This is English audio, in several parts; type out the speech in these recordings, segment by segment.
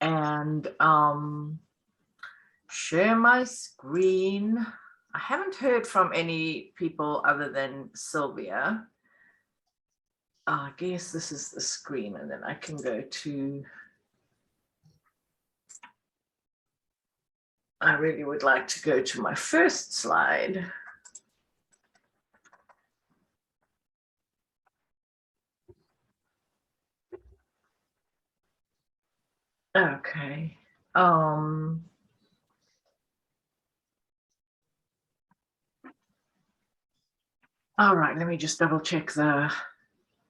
and share my screen. I haven't heard from any people other than Sylvia. I guess this is the screen, and then I can go to. I really would like to go to my first slide. Okay. All right, let me just double check the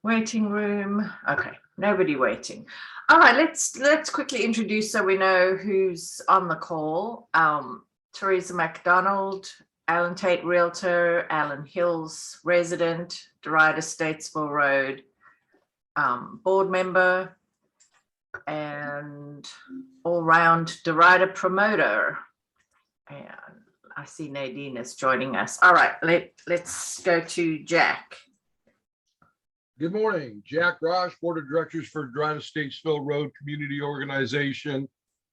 waiting room. Okay, nobody waiting. All right, let's quickly introduce so we know who's on the call. Teresa McDonald, Alan Tate Realtor, Alan Hills resident, Derita Statesville Road board member, and all-round Derita promoter. And I see Nadine is joining us. All right, let's go to Jack. Good morning, Jack Rosh, Board of Directors for Derita Statesville Road Community Organization.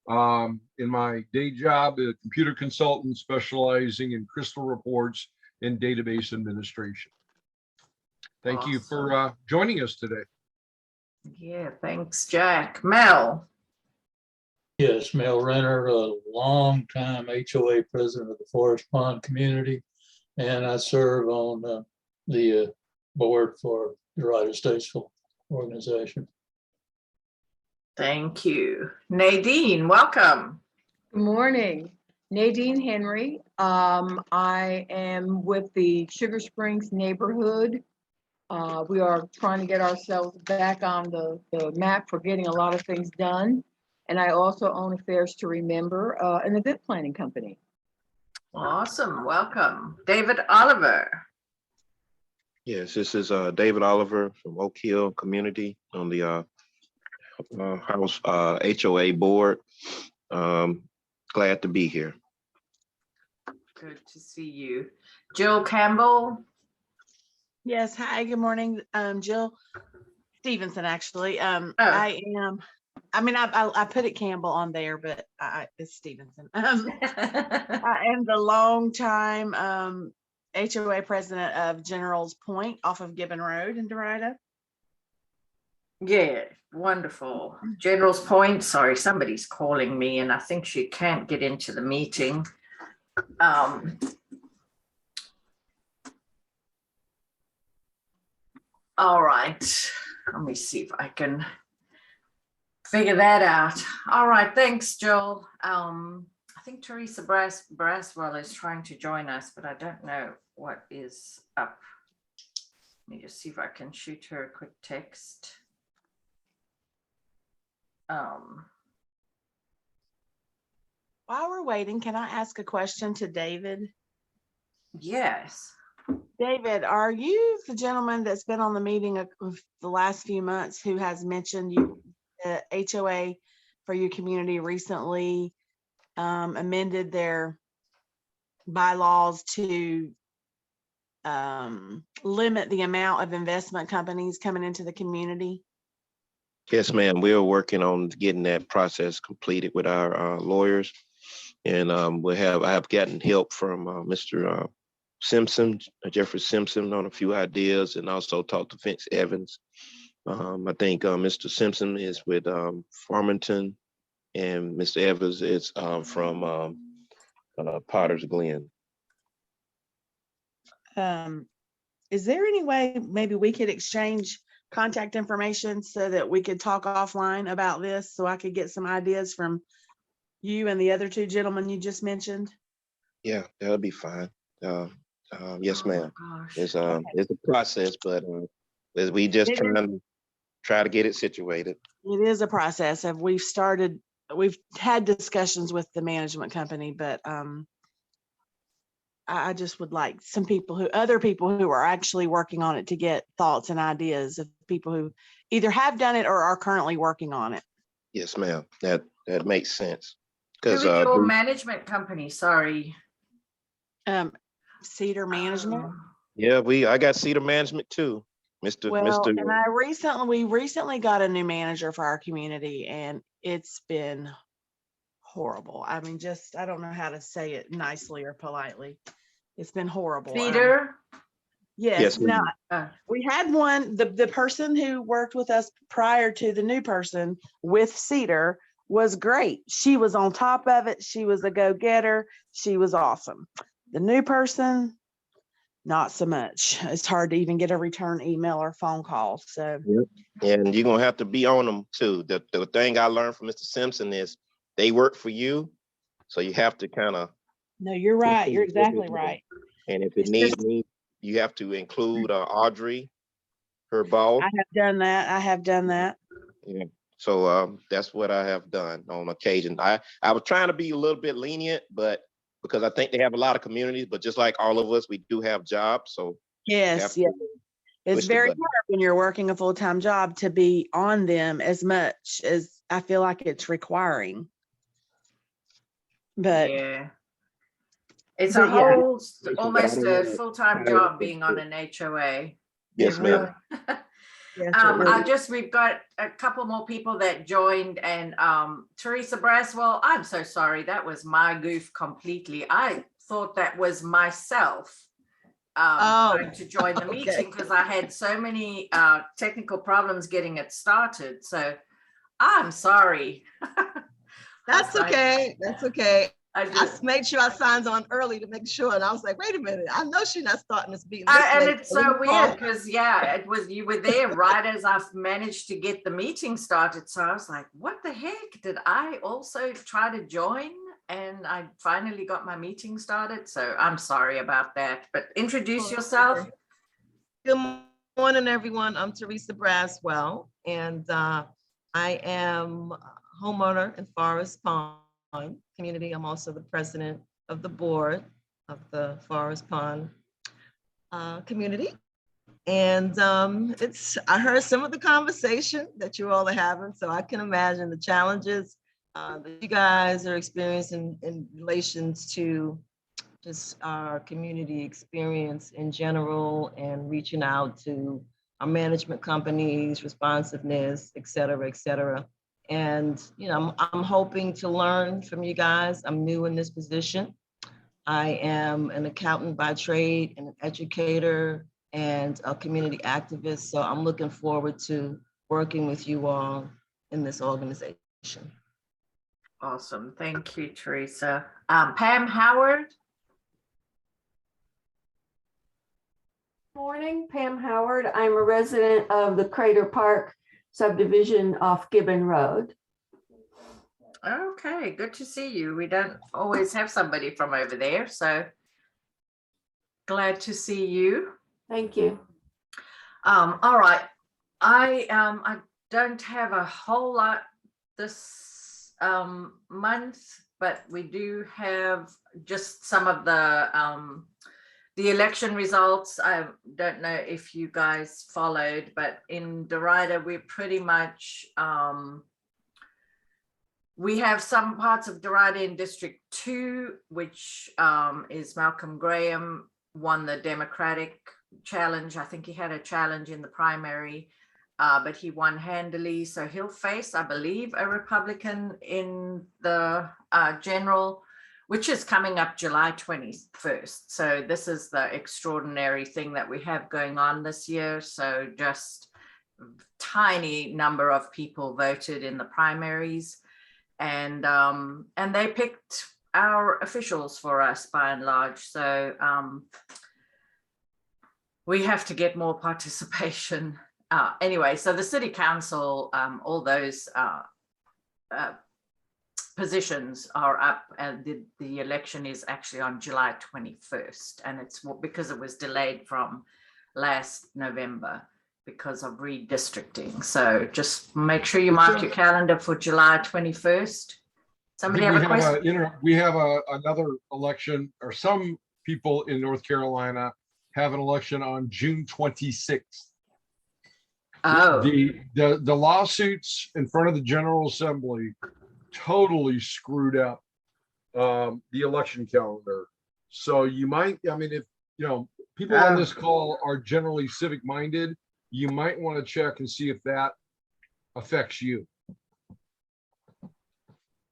In my day job, a computer consultant specializing in crystal reports and database administration. Thank you for joining us today. Yeah, thanks, Jack. Mel. Yes, Mel Renner, a longtime HOA president of the Forest Pond community, and I serve on the board for the Derita Statesville organization. Thank you. Nadine, welcome. Good morning. Nadine Henry. I am with the Sugar Springs neighborhood. We are trying to get ourselves back on the map for getting a lot of things done. And I also own Affairs to Remember, an event planning company. Awesome. Welcome. David Oliver. Yes, this is David Oliver from Oak Hill Community on the House HOA board. Glad to be here. Good to see you. Jill Campbell. Yes. Hi, good morning. Jill Stevenson, actually. Oh. I am, I mean, I put it Campbell on there, but it's Stevenson. I am the longtime HOA president of General's Point off of Gibbon Road in Derita. Yeah, wonderful. General's Point. Sorry, somebody's calling me and I think she can't get into the meeting. All right, let me see if I can figure that out. All right, thanks, Jill. I think Teresa Braswell is trying to join us, but I don't know what is up. Let me just see if I can shoot her a quick text. While we're waiting, can I ask a question to David? Yes. David, are you the gentleman that's been on the meeting of the last few months who has mentioned you, the HOA for your community recently amended their bylaws to limit the amount of investment companies coming into the community? Yes, ma'am. We are working on getting that process completed with our lawyers, and I have gotten help from Mr. Simpson, Jeffrey Simpson, on a few ideas, and also talked to Vince Evans. I think Mr. Simpson is with Farmington, and Mr. Evans is from Potter's Glen. Is there any way maybe we could exchange contact information so that we could talk offline about this, so I could get some ideas from you and the other two gentlemen you just mentioned? Yeah, that'll be fine. Yes, ma'am. It's a process, but we just try to get it situated. It is a process. We've had discussions with the management company, but I just would like some other people who are actually working on it to get thoughts and ideas of people who either have done it or are currently working on it. Yes, ma'am. That makes sense. Who is your management company? Sorry. Cedar Management. Yeah, I got Cedar Management too. Well, and we recently got a new manager for our community, and it's been horrible. I mean, just, I don't know how to say it nicely or politely. It's been horrible. Peter? Yes, now, Uh, we had one, the person who worked with us prior to the new person with Cedar was great. She was on top of it. She was a go-getter. She was awesome. The new person, not so much. It's hard to even get a return email or phone call. So, And you're gonna have to be on them too. The thing I learned from Mr. Simpson is they work for you, so you have to kind of. no, you're right. You're exactly right. And if it It's needs just- me, you have to include Audrey, her boss. I have done that. I have done that. Yeah. So that's what I have done on occasion. I was trying to be a little bit lenient, but because I think they have a lot of communities, but just like all of us, we do have jobs. So Yes, yeah. It's very hard when you're working a full-time job to be on them as much as I feel like it's requiring. But yeah. It's but a yeah. whole, almost a full-time job being on an HOA. Yes, ma'am. Yes, it really- We've got a couple more people that joined, and Teresa Braswell, I'm so sorry, that was my goof completely. I thought that was myself trying to join the meeting because I had so many technical problems getting it started. So I'm sorry. That's okay. That's okay. I I just, made sure I signed on early to make sure, and I was like, wait a minute, I know she's not starting this meeting. and it's so weird because it was, you were there right as I've managed to get the meeting started. So I was like, what the heck? Did I also try to join? And I finally got my meeting started. So I'm sorry about that, but introduce yourself. Good morning, everyone. I'm Teresa Braswell, and I am a homeowner in Forest Pond community. I'm also the president of the board of the Forest Pond community. And I heard some of the conversation that you all are having, so I can imagine the challenges that you guys are experiencing in relations to just our community experience in general and reaching out to our management companies, responsiveness, et cetera, et cetera. And, you know, I'm hoping to learn from you guys. I'm new in this position. I am an accountant by trade and an educator and a community activist. So I'm looking forward to working with you all in this organization. Awesome. Thank you, Teresa. Pam Howard. Morning, Pam Howard. I'm a resident of the Crater Park subdivision off Gibbon Road. Okay, good to see you. We don't always have somebody from over there, so glad to see you. Thank you. All right. I don't have a whole lot this month, but we do have just some of the election results. I don't know if you guys followed, but in Derita, we're pretty much, we have some parts of Derita in District 2, which is Malcolm Graham won the Democratic challenge. I think he had a challenge in the primary, but he won handily. So he'll face, I believe, a Republican in the general, which is coming up July 21st. So this is the extraordinary thing that we have going on this year. So just tiny number of people voted in the primaries, and they picked our officials for us by and large. So we have to get more participation. Anyway, so the city council, all those positions are up, and the election is actually on July 21st, and it's because it was delayed from last November because of redistricting. So just make sure you mark your calendar for July 21st. Somebody have a question? We have another election, or some people in North Carolina have an election on June 26th. Oh, The lawsuits in front of the General Assembly totally screwed up the election calendar. So you might, I mean, if you know, people on this call are generally civic minded, you might want to check and see if that affects you.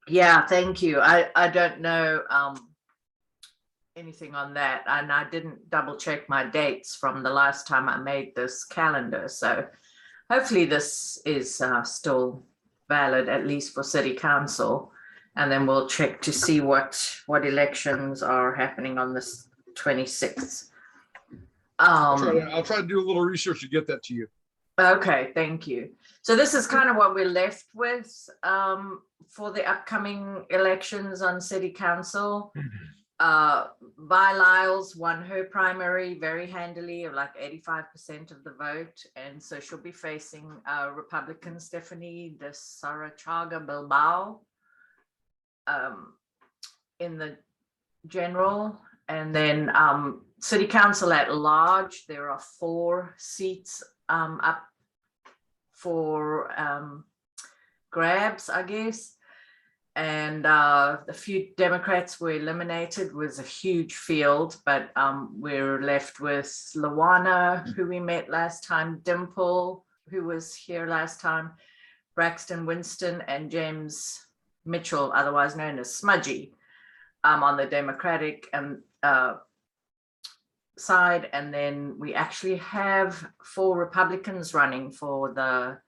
Yeah, thank you. I don't know anything on that, and I didn't double check my dates from the last time I made this calendar. So hopefully this is still valid, at least for city council. And then we'll check to see what elections are happening on this 26th. I'll try to do a little research to get that to you. Okay, thank you. So this is kind of what we're left with for the upcoming elections on city council. Vi Lyles won her primary very handily, of like 85% of the vote. And so she'll be facing Republican Stephanie de Sarachaga Bilbao in the general. And then city council at large, there are 4 seats up for grabs, I guess. And a few Democrats were eliminated. It was a huge field, but we're left with Lawana, who we met last time, Dimple, who was here last time, Braxton Winston, and James Mitchell, otherwise known as Smudgy, on the Democratic side. And then we actually have 4 Republicans running for the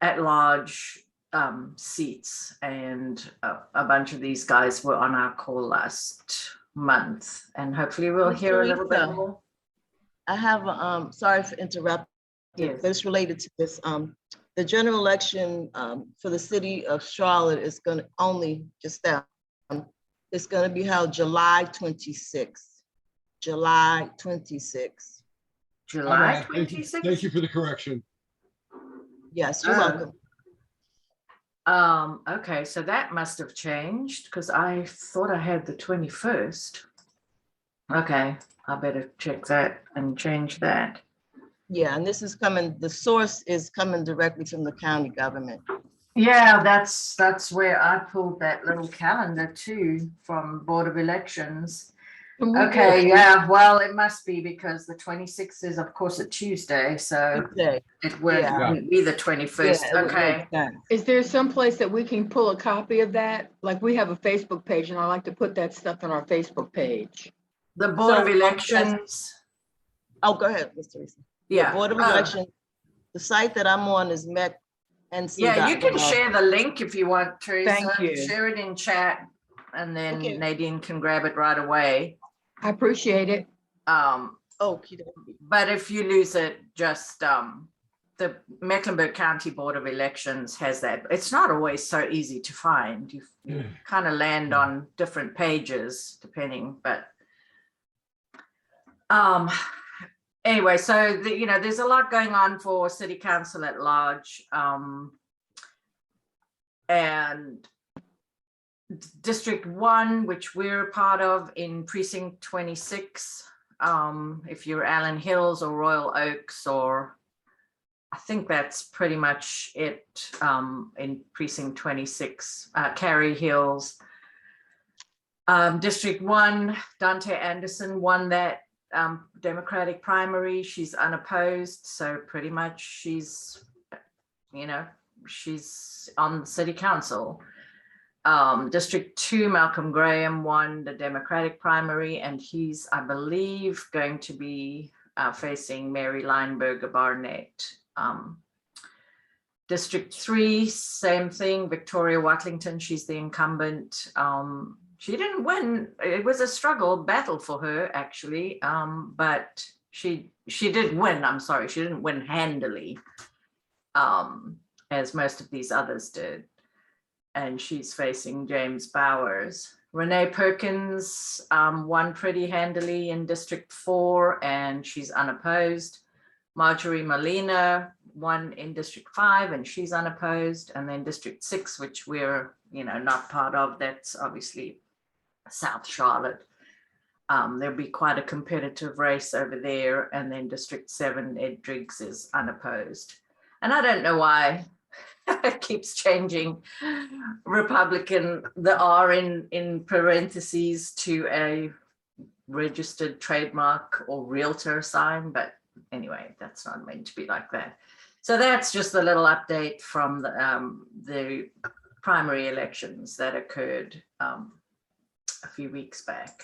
at-large seats, and a bunch of these guys were on our call last month, and hopefully we'll Ms. hear a little bit Derita, more. I have, sorry for interrupting, Yes. but it's related to this. The general election for the city of Charlotte is going to only, just that, it's going to be held July 26th. July 26th. July Thank you. 26th? Thank you for the correction. Yes, you're welcome. Okay, so that must have changed because I thought I had the 21st. Okay, I better check that and change that. Yeah, and this is coming, the source is coming directly from the county government. Yeah, that's where I pulled that little calendar too, from Board of Elections. Okay, yeah, well, it must be because the 26th is of course a Tuesday, so Tuesday. it wouldn't be the 21st. Yeah, it would Okay. make sense. Is there some place that we can pull a copy of that? Like we have a Facebook page and I like to put that stuff on our Facebook page. The Board So, of Elections. Oh, go ahead, Ms. Teresa. Yeah. Board of Oh. Elections, the site that I'm on is MECNC. Yeah, you can share the link if you want, Teresa. Thank you. Share it in chat, and then Okay. Nadine can grab it right away. I appreciate it. Okay. But if you lose it, just the Mecklenburg County Board of Elections has that. It's not always so easy to find. You kind of land on different pages depending, but anyway, so there's a lot going on for city council at large, and District 1, which we're part of in precinct 26. If you're Allen Hills or Royal Oaks, or I think that's pretty much it in precinct 26, Cary Hills. District 1, Dante Anderson won that Democratic primary. She's unopposed, so pretty much she's on the city council. District 2, Malcolm Graham won the Democratic primary, and he's, I believe, going to be facing Mary Lineberger Barnett. District 3, same thing, Victoria Watlington, she's the incumbent. She didn't win. It was a struggle battle for her, actually, but she did win. I'm sorry, she didn't win handily, as most of these others did. And she's facing James Bowers. Renee Perkins won pretty handily in District 4, and she's unopposed. Marjorie Molina won in District 5, and she's unopposed. And then District 6, which we're not part of, that's obviously South Charlotte. There'll be quite a competitive race over there. And then District 7, Ed Driggs is unopposed. And I don't know why it keeps changing Republican, the R in parentheses to a registered trademark or realtor sign, but anyway, that's not meant to be like that. So that's just a little update from the primary elections that occurred a few weeks back.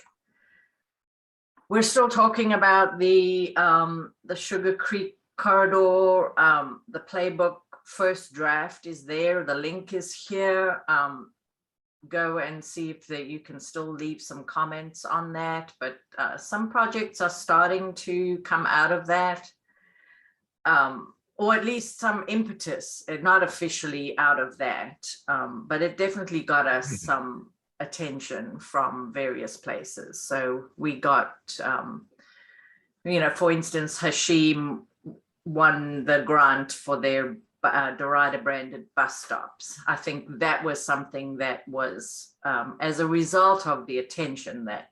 We're still talking about the Sugar Creek corridor. The playbook first draft is there. The link is here. Go and see if you can still leave some comments on that. But some projects are starting to come out of that, or at least some impetus, not officially out of that, but it definitely got us some attention from various places. So we got, for instance, Hashim won the grant for their Derita branded bus stops. I think that was something that was as a result of the attention that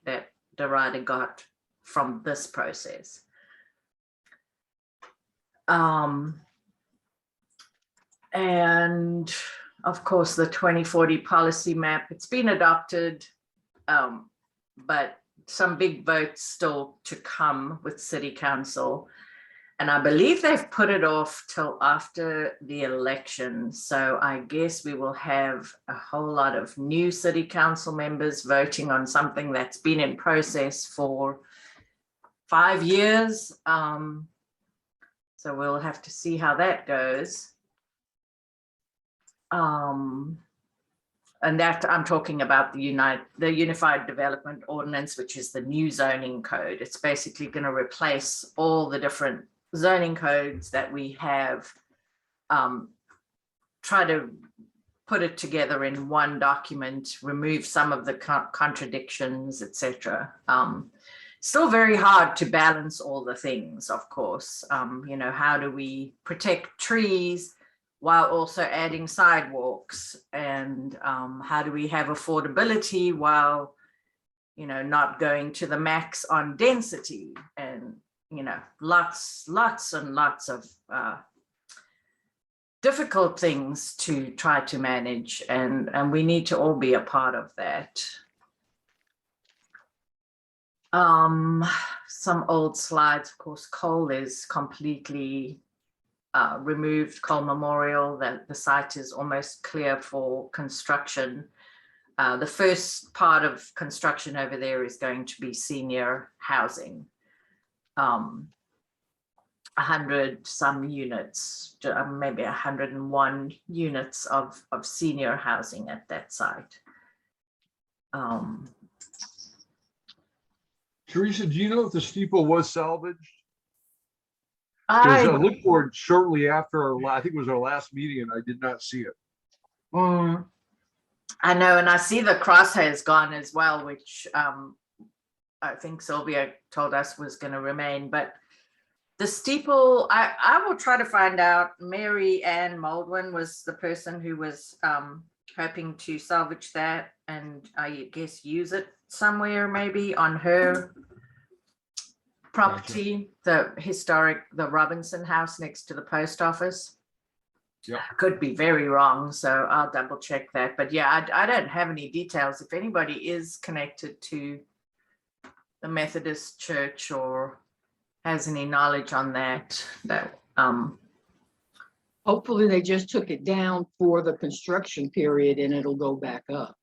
Derita got from this process. And of course, the 2040 policy map, it's been adopted, but some big votes still to come with City Council. And I believe they've put it off till after the election. So I guess we will have a whole lot of new City Council members voting on something that's been in process for 5 years. So we'll have to see how that goes. And that I'm talking about the Unified Development Ordinance, which is the new zoning code. It's basically going to replace all the different zoning codes that we have, try to put it together in one document, remove some of the contradictions, etc. Still very hard to balance all the things, of course. How do we protect trees while also adding sidewalks, and how do we have affordability while, not going to the max on density, and lots and lots of difficult things to try to manage, and we need to all be a part of that. Some old slides, of course. Cole is completely removed. Cole Memorial, that the site is almost clear for construction. The first part of construction over there is going to be senior housing. 100 some units, maybe 101 units of senior housing at that site. Teresa, do you know if the steeple was salvaged? Because I looked for it shortly after I think it was our last meeting, and I did not see it. I know, and I see the crosshair's gone as well, which I think Sylvia told us was going to remain. But the steeple, I will try to find out. Mary Ann Moldwin was the person who was hoping to salvage that, and I guess use it somewhere, maybe on her property, the Robinson house next to the post office. Yeah, could be very wrong, so I'll double check that. But yeah, I don't have any details. If anybody is connected to the Methodist Church or has any knowledge on that, Hopefully they just took it down for the construction period and it'll go back up.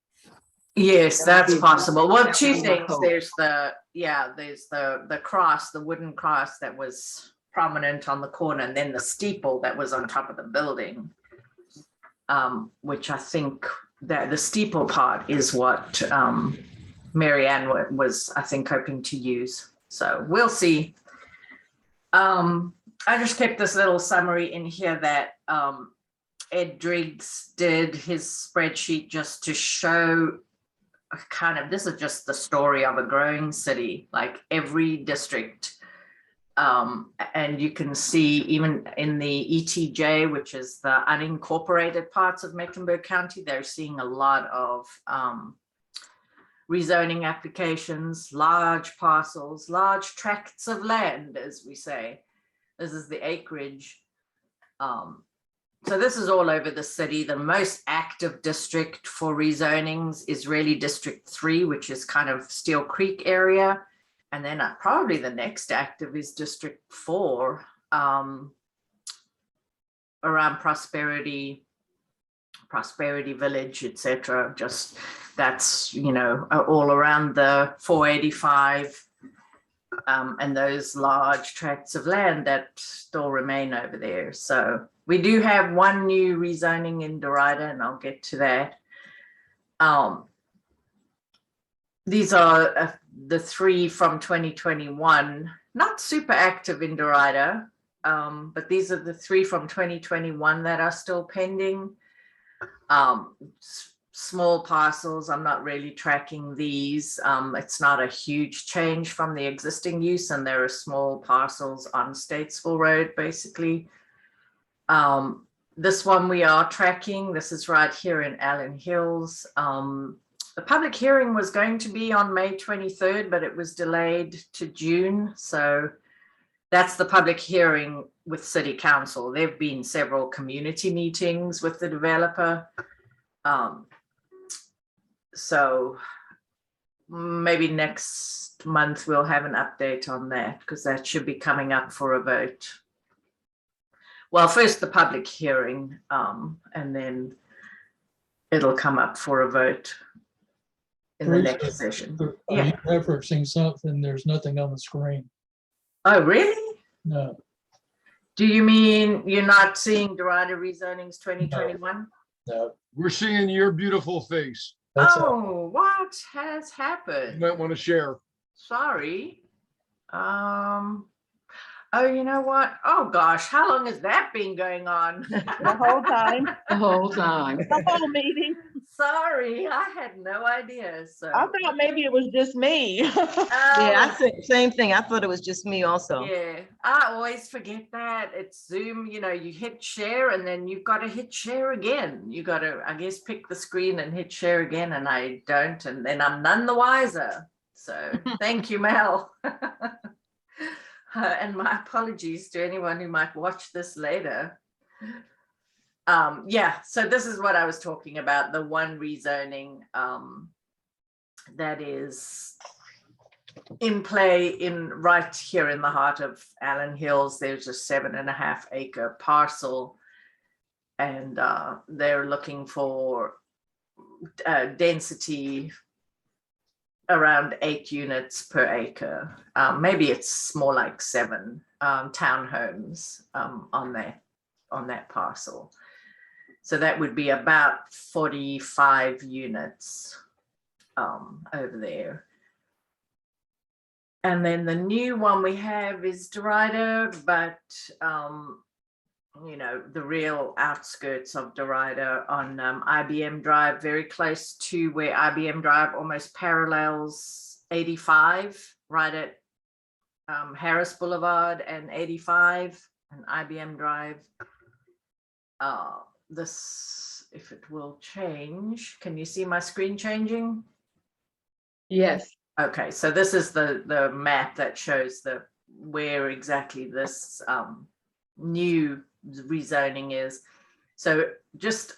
Yes, that's possible. Well, two That's things. hope. There's the cross, the wooden cross that was prominent on the corner, and then the steeple that was on top of the building, which I think that the steeple part is what Mary Ann was, I think, hoping to use. So we'll see. I just kept this little summary in here that Ed Driggs did his spreadsheet just to show kind of, this is just the story of a growing city, like every district. And you can see even in the ETJ, which is the unincorporated parts of Mecklenburg County, they're seeing a lot of rezoning applications, large parcels, large tracts of land, as we say. This is the acreage. So this is all over the city. The most active district for rezonings is really District 3, which is kind of Steel Creek area. And then probably the next active is District 4, around Prosperity Village, etc. Just that's, you know, all around the 485 and those large tracts of land that still remain over there. So we do have one new rezoning in Derita, and I'll get to that. These are the 3 from 2021, not super active in Derita, but these are the 3 from 2021 that are still pending. Small parcels, I'm not really tracking these. It's not a huge change from the existing use, and there are small parcels on Statesville Road, basically. This one we are tracking. This is right here in Allen Hills. The public hearing was going to be on May 23rd, but it was delayed to June. So that's the public hearing with City Council. There have been several community meetings with the developer. So maybe next month we'll have an update on that, because that should be coming up for a vote. Well, first the public hearing, and then it'll come up for a vote in the next session. Are you referencing something? There's nothing on the screen. Oh, really? No. Do you mean you're not seeing Derita rezonings 2021? No. We're seeing your beautiful face. That's all. Oh, what has You happened? might want to share. Sorry. Oh, you know what? Oh gosh, how long has that been going on? The whole time, The whole time. the whole meeting. Sorry, I had no idea. So I thought maybe it was just me. Yeah, I said same thing. I thought it was just me also. Yeah, I always forget that it's Zoom. You know, you hit share and then you've got to hit share again. You got to, I guess, pick the screen and hit share again, and I don't, and then I'm none the wiser. So thank you, Mel. And my apologies to anyone who might watch this later. Yeah, so this is what I was talking about, the one rezoning that is in play right here in the heart of Allen Hills. There's a 7.5 acre parcel, and they're looking for density around 8 units per acre. Maybe it's more like 7 townhomes on that parcel. So that would be about 45 units over there. And then the new one we have is Derita, but you know, the real outskirts of Derita on IBM Drive, very close to where IBM Drive almost parallels 85, right at Harris Boulevard and 85 and IBM Drive. This, if it will change, can you see my screen changing? Yes. Okay, so this is the map that shows where exactly this new rezoning is. So just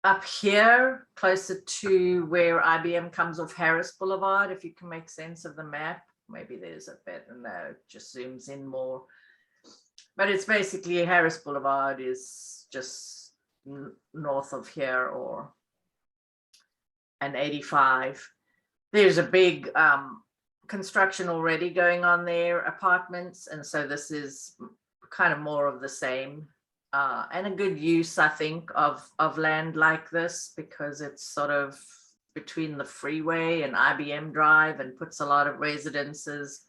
up here, closer to where IBM comes off Harris Boulevard, if you can make sense of the map. Maybe there's a better, no, it just zooms in more. But it's basically Harris Boulevard is just north of here, and 85. There's a big construction already going on there, apartments, and so this is kind of more of the same, and a good use, I think, of land like this, because it's sort of between the freeway and IBM Drive and puts a lot of residences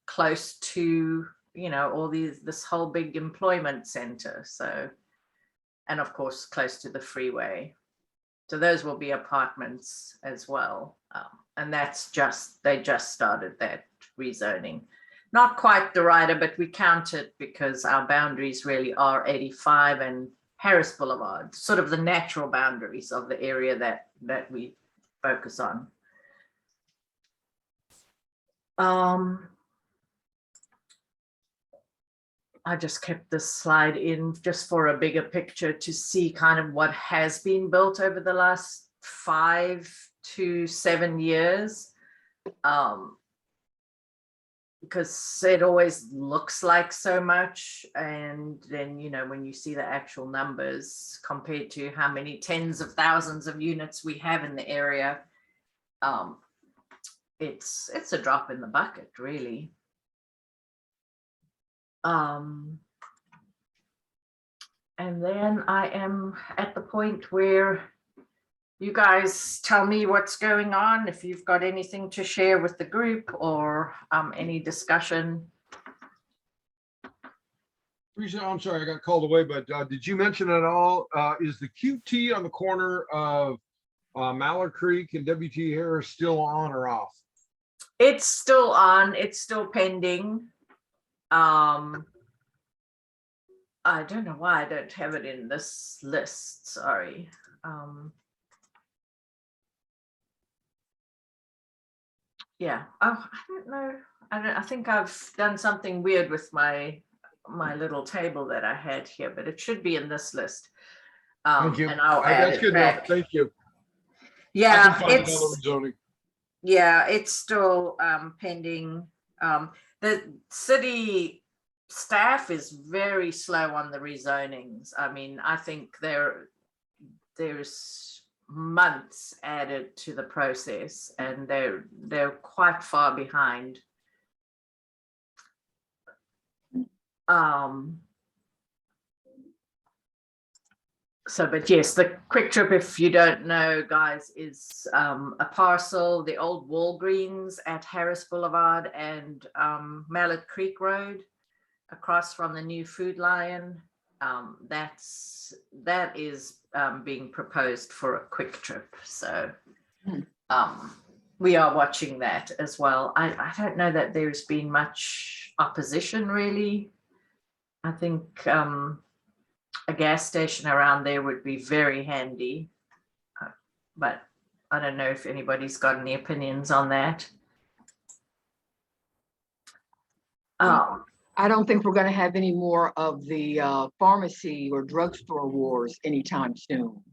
close to, you know, all this whole big employment center. So, and of course, close to the freeway. So those will be apartments as well. And that's they just started that rezoning. Not quite Derita, but we count it because our boundaries really are 85 and Harris Boulevard, sort of the natural boundaries of the area that we focus on. I just kept this slide in just for a bigger picture to see kind of what has been built over the last 5 to 7 years. because it always looks like so much, and then when you see the actual numbers compared to how many tens of thousands of units we have in the area, it's a drop in the bucket, really. And then I am at the point where you guys tell me what's going on, if you've got anything to share with the group or any discussion. Teresa, I'm sorry, I got called away, but did you mention at all, is the QT on the corner of Mallard Creek and WT Harris still on or off? It's still on, it's still pending. I don't know why I don't have it in this list, sorry. Yeah, oh, I don't know. I think I've done something weird with my little table that I had here, but it should be in this list. Thank you. And I'll add That's it good back. enough. Thank you. I Yeah, can find another rezoning. yeah, it's still pending. The city staff is very slow on the rezonings. I mean, I think there's months added to the process, and they're quite far behind. So, but yes, the Quick Trip, if you don't know, guys, is a parcel, the old Walgreens at Harris Boulevard and Mallard Creek Road, across from the new Food Lion. That is being proposed for a Quick Trip. So we are watching that as well. I don't know that there's been much opposition, really. I think a gas station around there would be very handy, but I don't know if anybody's got any opinions on that. I don't think we're going to have any more of the pharmacy or drugstore wars anytime soon.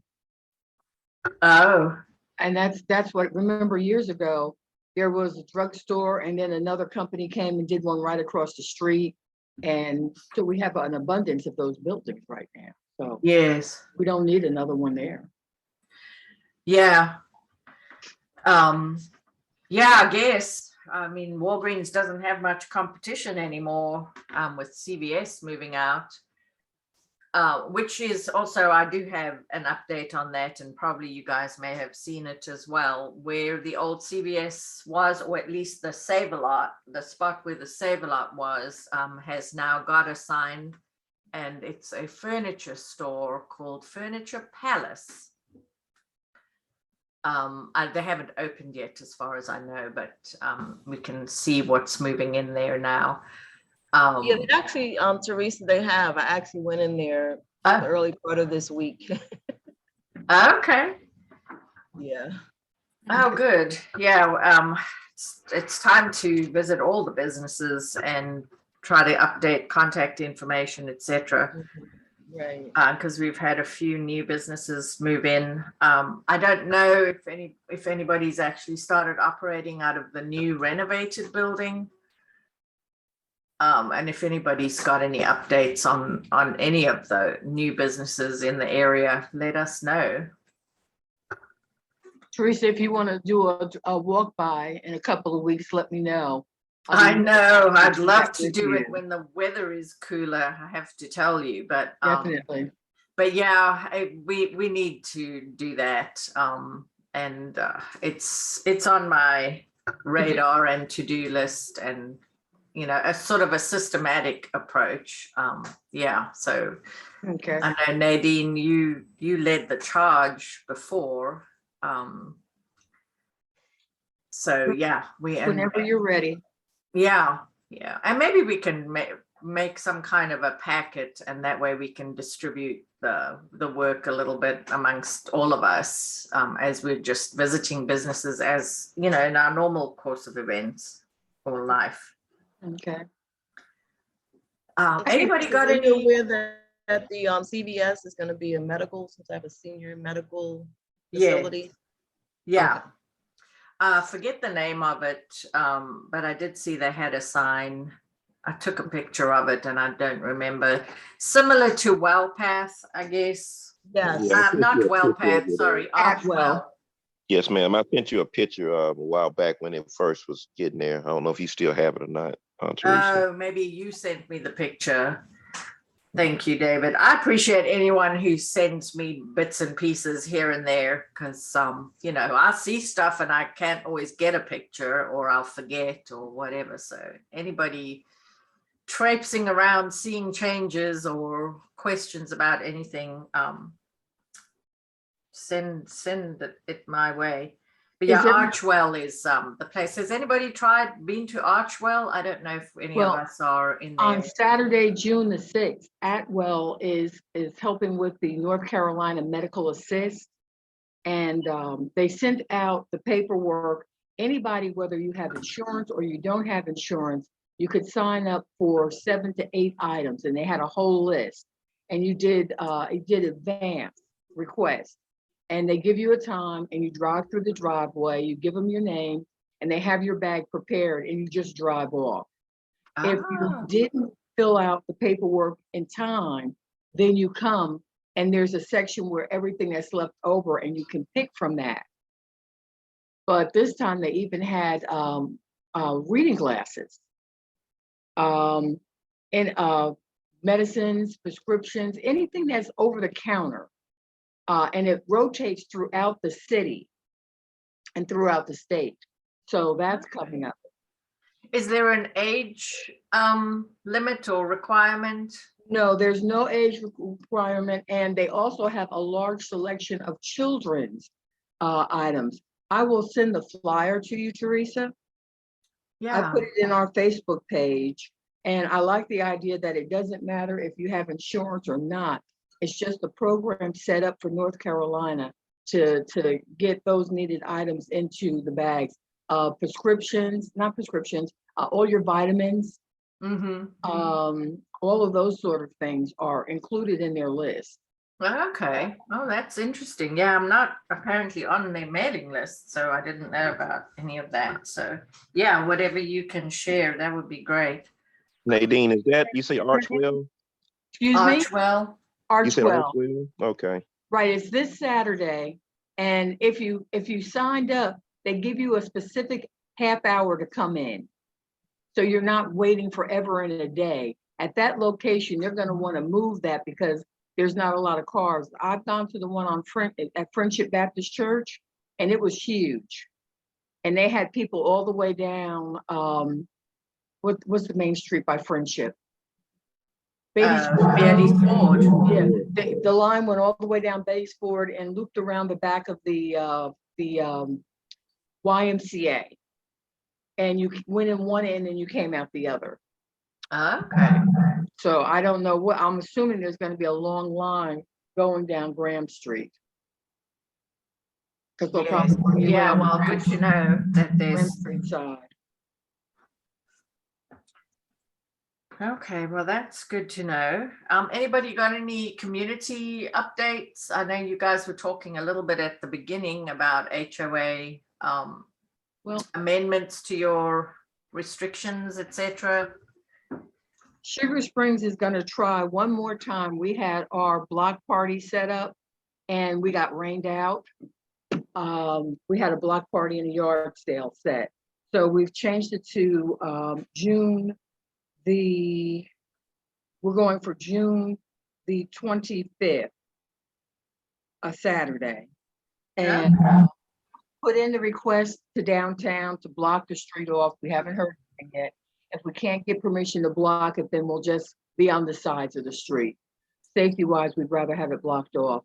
Oh, And that's what, remember years ago, there was a drugstore and then another company came and did one right across the street. And so we have an abundance of those buildings right now. So yes. we don't need another one there. Yeah. Yeah, I guess. I mean, Walgreens doesn't have much competition anymore with CVS moving out, which is also, I do have an update on that, and probably you guys may have seen it as well, where the old CVS was, or at least the Save-A-Lot, the spot where the Save-A-Lot was, has now got a sign, and it's a furniture store called Furniture Palace. They haven't opened yet as far as I know, but we can see what's moving in there now. Yeah, they actually, Teresa, they have. I actually went in there the early part of this week. Okay. Yeah. Oh, good. Yeah. It's time to visit all the businesses and try to update contact information, etc. Right. Because we've had a few new businesses move in. I don't know if anybody's actually started operating out of the new renovated building. And if anybody's got any updates on any of the new businesses in the area, let us know. Teresa, if you want to do a walk by in a couple of weeks, let me know. I know, I'd love to with do you. it when the weather is cooler, I have to tell you, but Definitely. but yeah, we need to do that. And it's on my radar and to-do list, and a sort of a systematic approach. Yeah, so Okay. I know, Nadine, you led the charge before. So yeah, Whenever you're ready. yeah, and maybe we can make some kind of a packet, and that way we can distribute the work a little bit amongst all of us, as we're just visiting businesses, as in our normal course of events or life. Okay. Anybody got Are you any? aware that the CVS is going to be a medical, some type of senior medical Yeah. facility? Yeah. Forget the name of it, but I did see they had a sign. I took a picture of it and I don't remember. Similar to Wellpath, I guess. Yes. Yeah, I sent Not you a picture of Wellpath, it. sorry, Atwell. Archwell. Yes, ma'am. I sent you a picture a while back when it first was getting there. I don't know if you still have it or not, Teresa. Oh, maybe you sent me the picture. Thank you, David. I appreciate anyone who sends me bits and pieces here and there because, you know, I see stuff and I can't always get a picture or I'll forget or whatever. So anybody traipsing around seeing changes or questions about anything, send it my way. But yeah, Is every- Archwell is the place. Has anybody been to Archwell? I don't know if any Well, of us are in On there. Saturday, June the 6th, Atwell is helping with the North Carolina Medical Assist. And they sent out the paperwork. Anybody, whether you have insurance or you don't have insurance, you could sign up for 7 to 8 items, and they had a whole list. And you did advance request, and they give you a time, and you drive through the driveway. You give them your name, and they have your bag prepared, and you just drive off. If you Ah. didn't fill out the paperwork in time, then you come and there's a section where everything that's left over and you can pick from that. But this time they even had reading glasses, and medicines, prescriptions, anything that's over the counter. And it rotates throughout the city and throughout the state. So that's coming up. Is there an age limit or requirement? No, there's no age requirement, and they also have a large selection of children's items. I will send the flyer to you, Teresa. I Yeah. put it in our Facebook page, and I like the idea that it doesn't matter if you have insurance or not. It's just a program set up for North Carolina to get those needed items into the bags. Prescriptions, not prescriptions, all your vitamins, Mm-hmm. all of those sort of things are included in their list. Okay. Oh, that's interesting. Yeah, I'm not apparently on their mailing list, so I didn't know about any of that. So yeah, whatever you can share, that would be great. Nadine, is that, you say Archwell? Excuse me? Archwell. You said Archwell. Archwell? Okay. Right, it's this Saturday. And if you signed up, they give you a specific half hour to come in. So you're not waiting forever in a day. At that location, they're gonna wanna move that because there's not a lot of cars. I've gone to the one on at Friendship Baptist Church, and it was huge. And they had people all the way down, what's the main street by Friendship? Beatty's Ford. Yeah, the line went all the way down Beatty's Ford and looped around the back of the YMCA. And you went in one end and you came out the other. Okay. So I don't know what, I'm assuming there's gonna be a long line going down Graham Street. Because they'll Yes. probably. Yeah, well, good to know that Graham there's. Street side. Okay, well, that's good to know. Anybody got any community updates? I know you guys were talking a little bit at the beginning about HOA Well, amendments to your restrictions, etc. Sugar Springs is gonna try one more time. We had our block party set up and we got rained out. We had a block party and a yard sale set. So we've changed it to June we're going for June the 25th, a Saturday. And put in the request to downtown to block the street off. We haven't heard anything yet. If we can't get permission to block it, then we'll just be on the sides of the street. Safety wise, we'd rather have it blocked off.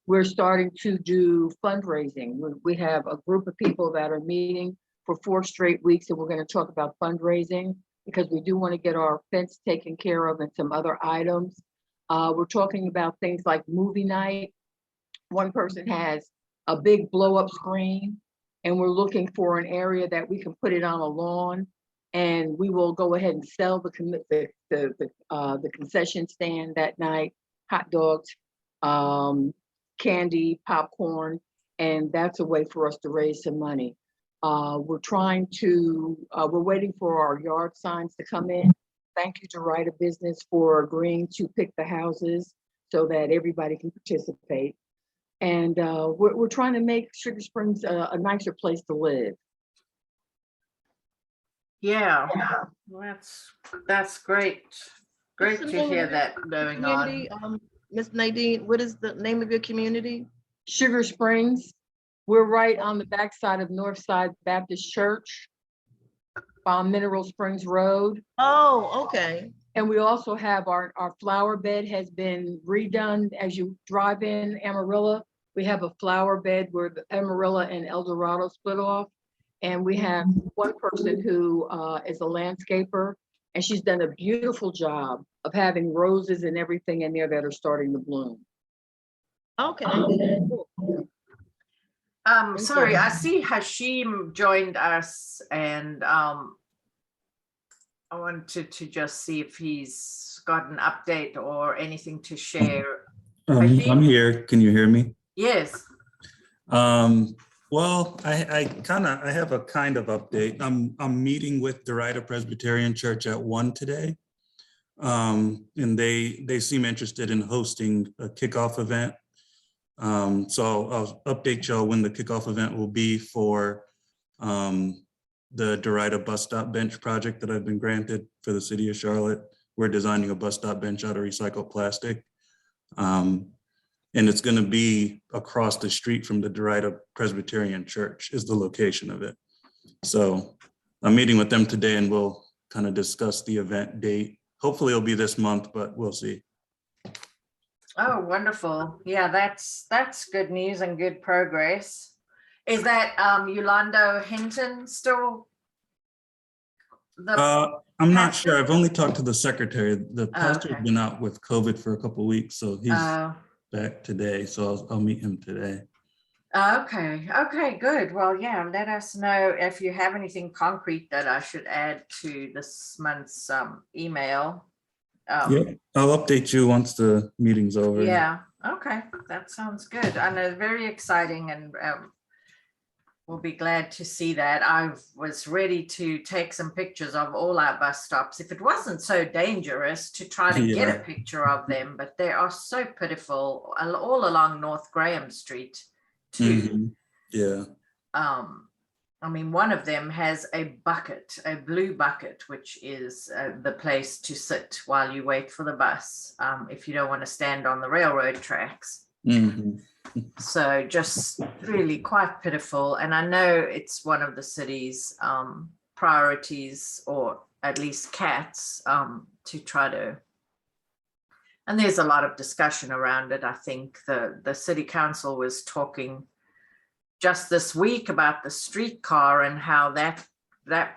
We're starting to do fundraising. We have a group of people that are meeting for 4 straight weeks, and we're going to talk about fundraising because we do want to get our fence taken care of and some other items. We're talking about things like movie night. One person has a big blow up screen, and we're looking for an area that we can put it on a lawn, and we will go ahead and sell the concession stand that night, hot dogs, candy, popcorn, and that's a way for us to raise some money. We're waiting for our yard signs to come in. Thank you to Derita Business for agreeing to pick the houses so that everybody can participate. And we're trying to make Sugar Springs a nicer place to live. Yeah, that's great. Great What's the to name of hear your that going on. Community, Ms. Nadine, what is the name of your community? Sugar Springs, we're right on the backside of Northside Baptist Church on Mineral Springs Road. Oh, okay. And we also have our flower bed has been redone as you drive in Amarillo. We have a flower bed where the Amarillo and El Dorado split off. And we have one person who is a landscaper, and she's done a beautiful job of having roses and everything in there that are starting to bloom. Okay. Cool. Sorry, I see Hashim joined us, and I wanted to just see if he's got an update or anything to share. I'm Hashim? here. Can you hear me? Yes. Well, I have a kind of update. I'm meeting with Derita Presbyterian Church at 1 today. And they seem interested in hosting a kickoff event. So I'll update y'all when the kickoff event will be for the Derita bus stop bench project that I've been granted for the city of Charlotte. We're designing a bus stop bench out of recycled plastic. And it's going to be across the street from the Derita Presbyterian Church is the location of it. So I'm meeting with them today and we'll kind of discuss the event date. Hopefully it'll be this month, but we'll see. Oh, wonderful. Yeah, that's good news and good progress. Is that Yolando Hinton still? I'm not sure. I've only talked to the secretary. The pastor's okay. been out with COVID for a couple of weeks, so he's back today. So I'll meet him today. Okay, good. Well, yeah, let us know if you have anything concrete that I should add to this month's email. Yeah, I'll update you once the meeting's over. Yeah, okay, that sounds good. I know, very exciting, and we'll be glad to see that. I was ready to take some pictures of all our bus stops if it wasn't so dangerous to try to get a picture of them, but they are so pitiful all along North Graham Street too. Mm-hmm. Yeah. I mean, one of them has a bucket, a blue bucket, which is the place to sit while you wait for the bus, if you don't want to stand on the railroad tracks. Mm-hmm. So just really quite pitiful. And I know it's one of the city's priorities, or at least cats, to try to, and there's a lot of discussion around it. I think the city council was talking just this week about the streetcar and how that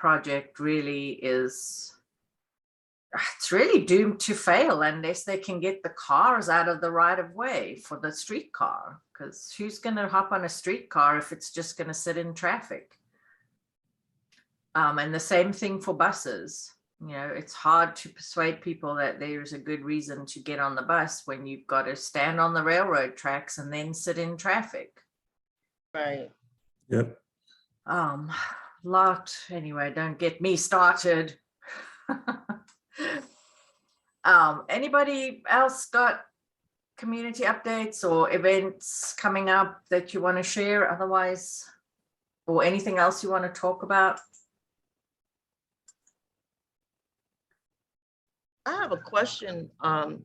project really is, it's really doomed to fail unless they can get the cars out of the right of way for the streetcar, because who's going to hop on a streetcar if it's just going to sit in traffic? And the same thing for buses. You know, it's hard to persuade people that there's a good reason to get on the bus when you've got to stand on the railroad tracks and then sit in traffic. Right. Yep. Anyway, don't get me started. Anybody else got community updates or events coming up that you want to share otherwise, or anything else you want to talk about? I have a question. I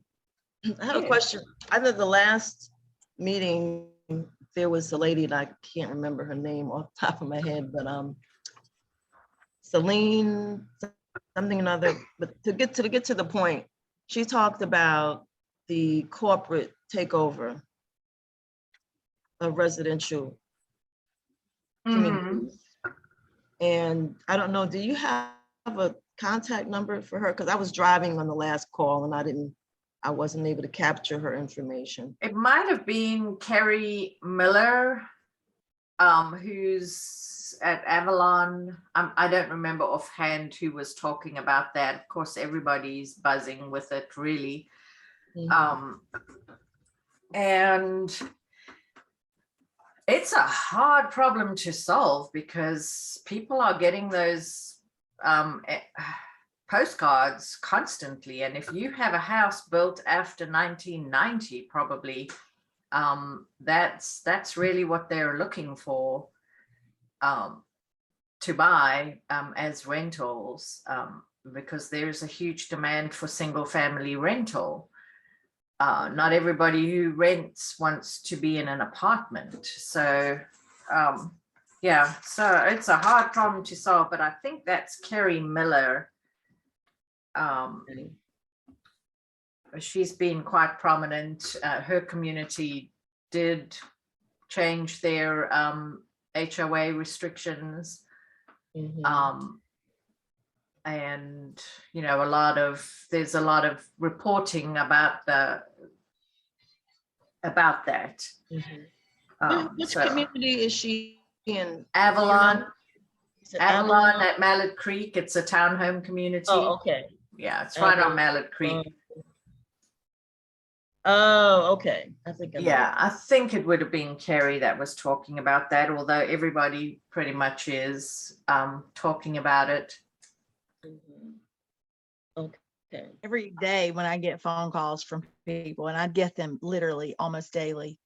have a question. I know the last meeting, there was a lady, and I can't remember her name off the top of my head, but Celine, something another. But to get to the point, she talked about the corporate takeover of residential communities. And I don't know, do you have a contact number for her? Because I was driving on the last call and I wasn't able to capture her information. It might have been Carrie Miller, who's at Avalon. I don't remember offhand who was talking about that. Of course, everybody's buzzing with it, really. And It's a hard problem to solve because people are getting those postcards constantly. And if you have a house built after 1990, probably that's really what they're looking for to buy as rentals, because there's a huge demand for single family rental. Not everybody who rents wants to be in an apartment. So yeah, so it's a hard problem to solve, but I think that's Kerry Miller. She's been quite prominent. Her community did change their HOA restrictions. And you know, there's a lot of reporting about that. Which So community is she in? Avalon, Is it Avalon at Mallard Creek. It's a townhome community. Oh, okay. Yeah, it's right on Mallard Creek. Oh, okay. I think I know. Yeah, I think it would have been Kerry that was talking about that, although everybody pretty much is talking about it. Okay. Every day when I get phone calls from people, and I get them literally almost daily,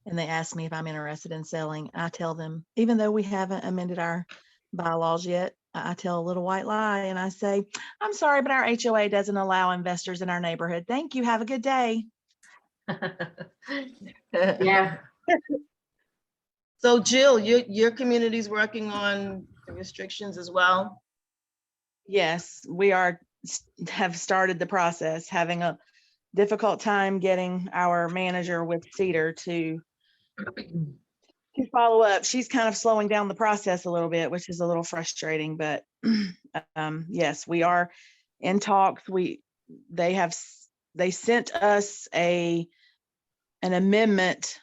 and they ask me if I'm interested in selling, I tell them, even though we haven't amended our bylaws yet, I tell a little white lie and I say, I'm sorry, but our HOA doesn't allow investors in our neighborhood. Thank you. Have a good day. Yeah. So Jill, your community's working on the restrictions as well? Yes, we have started the process, having a difficult time getting our manager with Cedar to follow up. She's kind of slowing down the process a little bit, which is a little frustrating, but yes, we are in talks. They sent us an amendment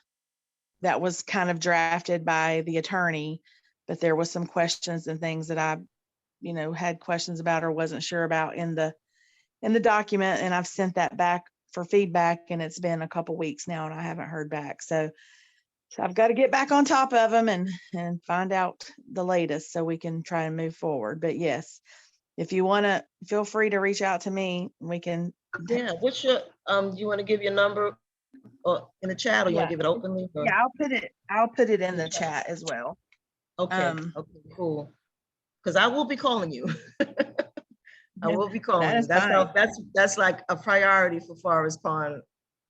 that was kind of drafted by the attorney, but there was some questions and things that I, had questions about or wasn't sure about in the document. And I've sent that back for feedback, and it's been a couple weeks now and I haven't heard back. So I've got to get back on top of them and find out the latest so we can try and move forward. But yes, if you want to, feel free to reach out to me. We can. Yeah. What's your, you want to give your number or in the chat, or you want to give it openly? Or? Yeah, I'll put it in the chat as well. Okay. Okay, cool. Because I will be calling you. I will be calling you. That's like a priority for Forest Pond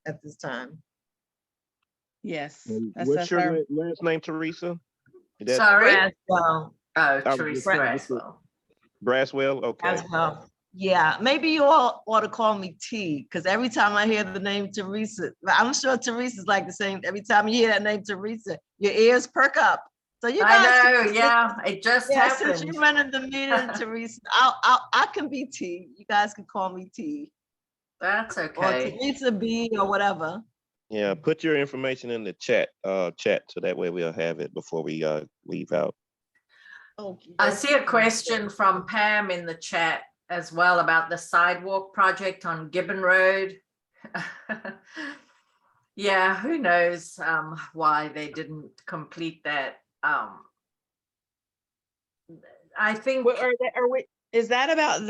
at this time. Yes. What's your last name, Teresa? Sorry? Braswell. Oh, Teresa Braswell. Braswell, okay. Braswell. Yeah, maybe you all ought to call me T, because every time I hear the name Teresa, I'm sure Teresa's like the same. Every time you hear that name Teresa, your ears perk up. So you guys, I know, yeah, it just happened. Since you're running the meeting, Teresa, I can be T. You guys can call me T. That's okay. Or Teresa B or whatever. Yeah, put your information in the chat, so that way we'll have it before we leave out. Okay. I see a question from Pam in the chat as well about the sidewalk project on Gibbon Road. Yeah, who knows why they didn't complete that. I think. Is that about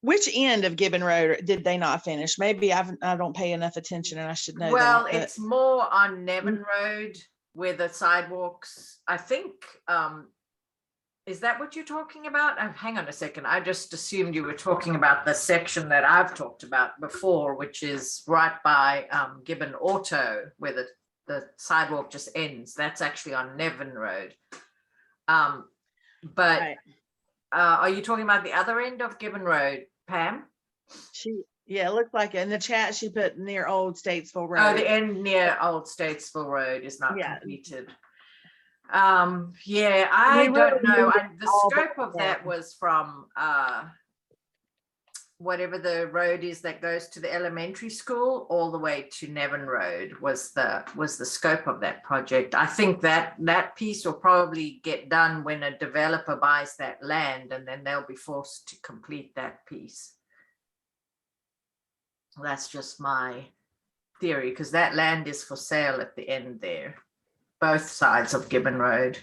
which end of Gibbon Road did they not finish? Maybe I don't pay enough attention and I should know. Well, it's more on Nevin Road where the sidewalks, I think, is that what you're talking about? Hang on a second. I just assumed you were talking about the section that I've talked about before, which is right by Gibbon Auto, where the sidewalk just ends. That's actually on Nevin Road. But right. Are you talking about the other end of Gibbon Road, Pam? Yeah, it looks like it. In the chat, she put near Old Statesville Road. Oh, the end near Old Statesville Road is not completed. Yeah, I don't know. The scope of that was from whatever the road is that goes to the elementary school all the way to Nevin Road was the scope of that project. I think that piece will probably get done when a developer buys that land, and then they'll be forced to complete that piece. That's just my theory, because that land is for sale at the end there. both sides of Gibbon Road.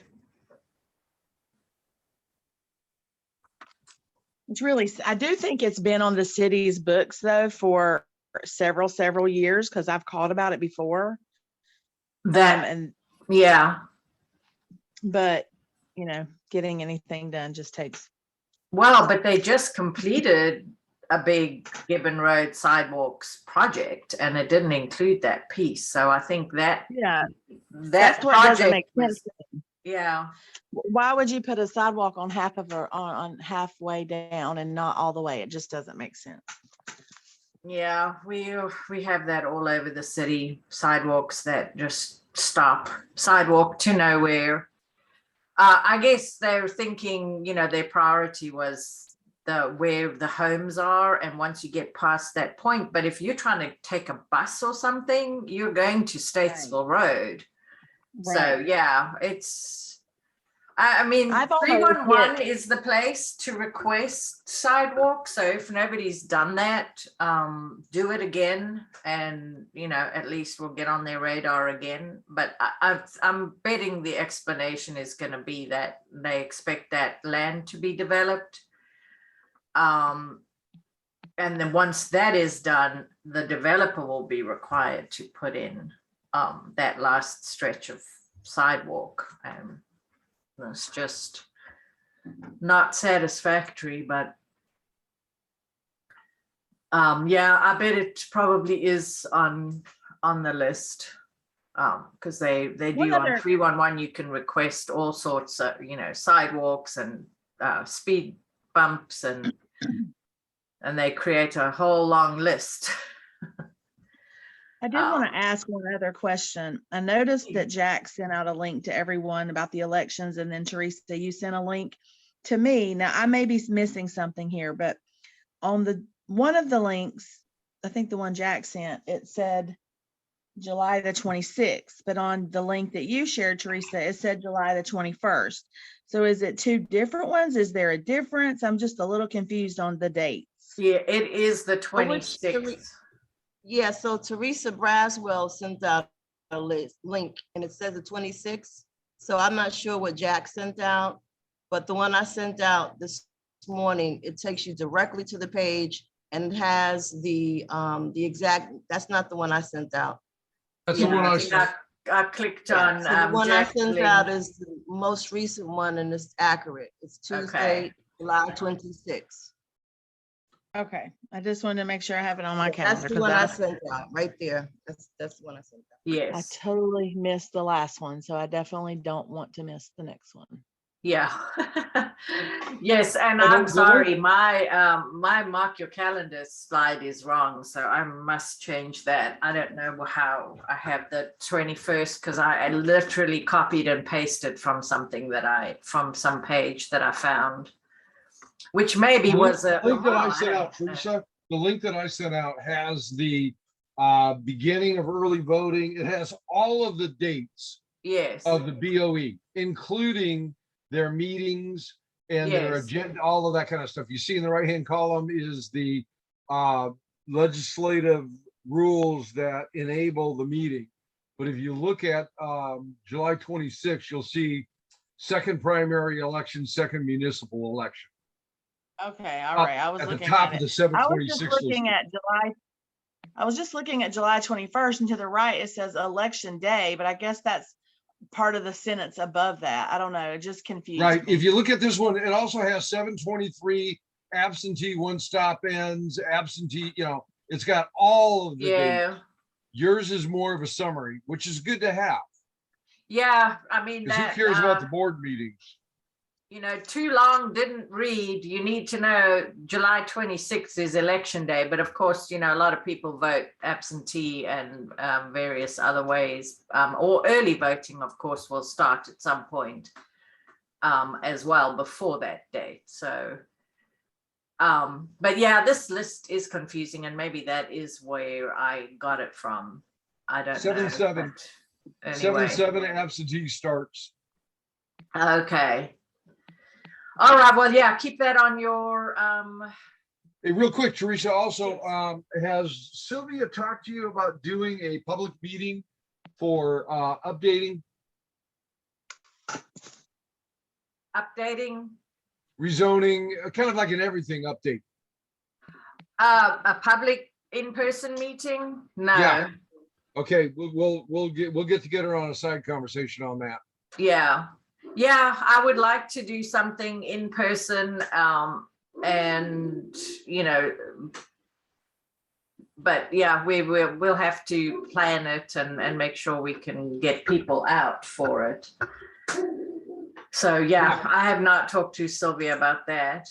It's really, I do think it's been on the city's books though for several years, because I've called about it before. That, yeah. But you know, getting anything done just takes. Well, but they just completed a big Gibbon Road sidewalks project, and it didn't include that piece. So I think that That's what doesn't make sense. Yeah. Why would you put a sidewalk on on halfway down and not all the way? It just doesn't make sense. Yeah, we have that all over the city, sidewalks that just stop, sidewalk to nowhere. I guess they're thinking, you know, their priority was where the homes are, and once you get past that point. But if you're trying to take a bus or something, you're going to Statesville Road. So yeah, I mean, 311 is the place to request sidewalks. So if nobody's done that, do it again, and you know, at least we'll get on their radar again. But I'm betting the explanation is going to be that they expect that land to be developed. And then once that is done, the developer will be required to put in that last stretch of sidewalk. It's just not satisfactory, but yeah, I bet it probably is on the list, because they do on 311. You can request all sorts of, you know, sidewalks and speed bumps, and they create a whole long list. I did want to ask one other question. I noticed that Jack sent out a link to everyone about the elections, and then Teresa, you sent a link to me. Now I may be missing something here, but on one of the links, I think the one Jack sent, it said July the 26th, but on the link that you shared, Teresa, it said July the 21st. So is it two different ones? Is there a difference? I'm just a little confused on the dates. Yeah, it is the 26th. Yeah, so Teresa Braswell sent out a link, and it says the 26th. So I'm not sure what Jack sent out, but the one I sent out this morning, it takes you directly to the page and has the exact, that's not the one I sent out. That's the one I sent. I clicked on. So the one I sent out is the most recent one, and it's accurate. It's Tuesday, July 26th. Okay, I just wanted to make sure I have it on my calendar. That's the one I sent out right there. That's the one I sent out. Yes. I totally missed the last one, so I definitely don't want to miss the next one. Yeah. Yes, and I'm sorry, my mark your calendar slide is wrong, so I must change that. I don't know how I have the 21st, because I literally copied and pasted from something from some page that I found, which maybe was a link that I sent out, Teresa. The link that I sent out has the beginning of early voting. It has all of the dates of the BOE, including their meetings and their agenda, all of that kind of stuff. You see in the right-hand column is the legislative rules that enable the meeting. But if you look at July 26th, you'll see second primary election, second municipal election. Okay, all right. I was at looking the top at of the it. 726. I was just looking at July 21st, and to the right it says election day, but I guess that's part of the sentence above that. I don't know. It just confused Right. me. If you look at this one, it also has 723 absentee, one stop ends, absentee, you know, it's got all of the dates. Yours is more of a summary, which is good to have. Yeah, I mean, who cares about the board meetings? You know, too long didn't read. You need to know July 26th is election day, but of course, you know, a lot of people vote absentee and various other ways, or early voting, of course, will start at some point as well before that date. So, but yeah, this list is confusing, and maybe that is where I got it from. I don't know. 7-7. Anyway. 7-7 absentee starts. Okay. All right, well, yeah, keep that on your Hey, real quick, Teresa, also has Sylvia talked to you about doing a public meeting for updating Updating, Rezoning, kind of like an everything update. a public in-person meeting? No. Yeah. Okay, we'll get together on a side conversation on that. Yeah, I would like to do something in person, and but yeah, we'll have to plan it and make sure we can get people out for it. So yeah, I have not talked to Sylvia about that.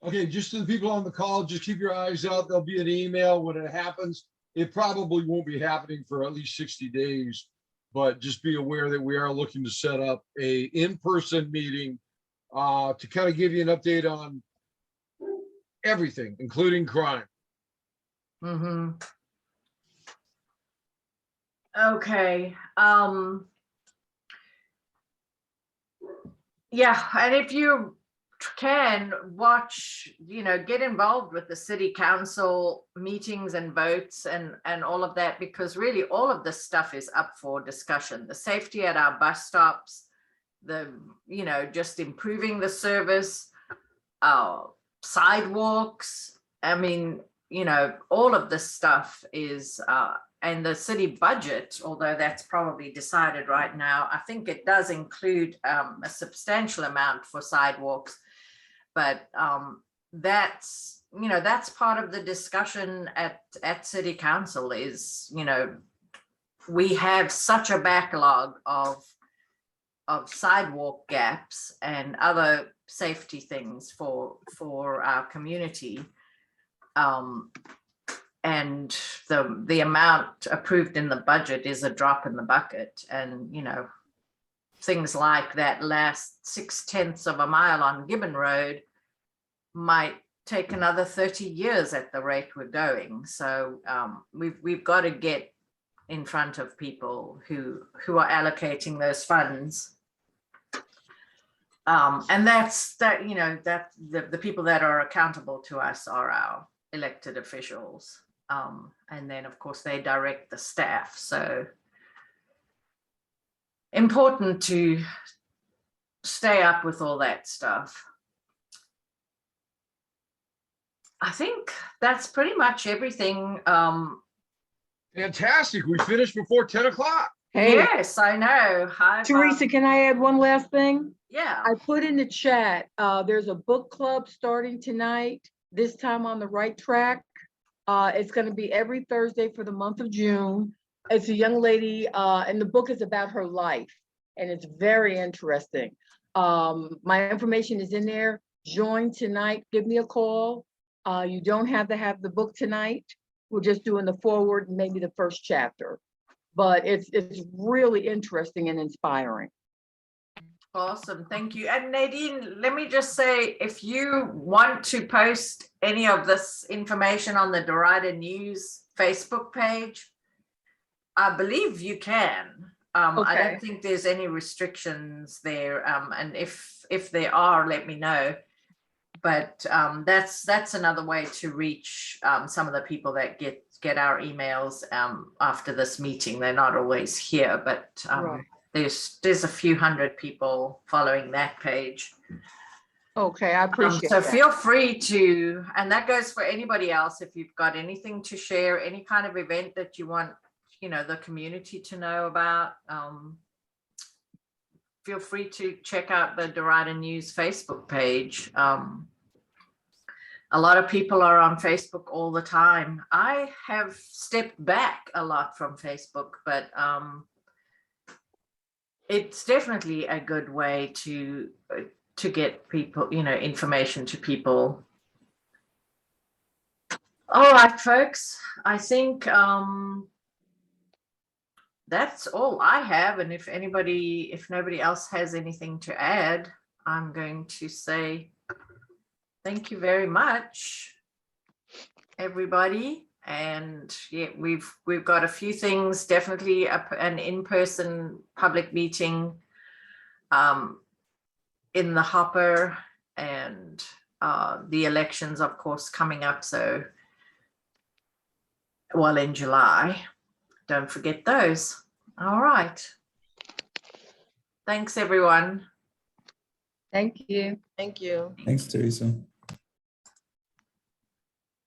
Okay, just to the people on the call, just keep your eyes out. There'll be an email when it happens. It probably won't be happening for at least 60 days, but just be aware that we are looking to set up a in-person meeting to kind of give you an update on everything, including crime. Okay. Yeah, and if you can watch, get involved with the city council meetings and votes and all of that, because really all of this stuff is up for discussion. The safety at our bus stops, just improving the service, sidewalks. I mean, all of this stuff is, and the city budget, although that's probably decided right now, I think it does include a substantial amount for sidewalks. But that's part of the discussion at city council is, we have such a backlog of sidewalk gaps and other safety things for our community. And the amount approved in the budget is a drop in the bucket. And, things like that last 0.6 of a mile on Gibbon Road might take another 30 years at the rate we're going. So we've got to get in front of people who are allocating those funds. And that's the people that are accountable to us are our elected officials. And then of course they direct the staff. So important to stay up with all that stuff. I think that's pretty much everything. Fantastic. We finished before 10 o'clock. Hey, Yes, I know. Teresa, can I add one last thing? Yeah. I put in the chat, there's a book club starting tonight, this time on the right track. It's going to be every Thursday for the month of June. It's a young lady, and the book is about her life, and it's very interesting. My information is in there. Join tonight. Give me a call. You don't have to have the book tonight. We're just doing the foreword and maybe the first chapter, but it's really interesting and inspiring. Awesome, thank you. And Nadine, let me just say, if you want to post any of this information on the Derita News Facebook page, I believe you can. I don't think there's any restrictions there. And if there are, let me know. But that's another way to reach some of the people that get our emails after this meeting. They're not always here, but Right. there's a few hundred people following that page. Okay, I appreciate So that. feel free to, and that goes for anybody else, if you've got anything to share, any kind of event that you want, the community to know about, feel free to check out the Derita News Facebook page. A lot of people are on Facebook all the time. I have stepped back a lot from Facebook, but it's definitely a good way to get people, information to people. All right, folks, I think that's all I have. And if nobody else has anything to add, I'm going to say thank you very much, everybody. And yeah, we've got a few things, definitely an in-person public meeting in the hopper, and the elections, of course, coming up. So, well, in July, don't forget those. All right. Thanks, everyone. Thank you. Thank you. Thanks, Teresa.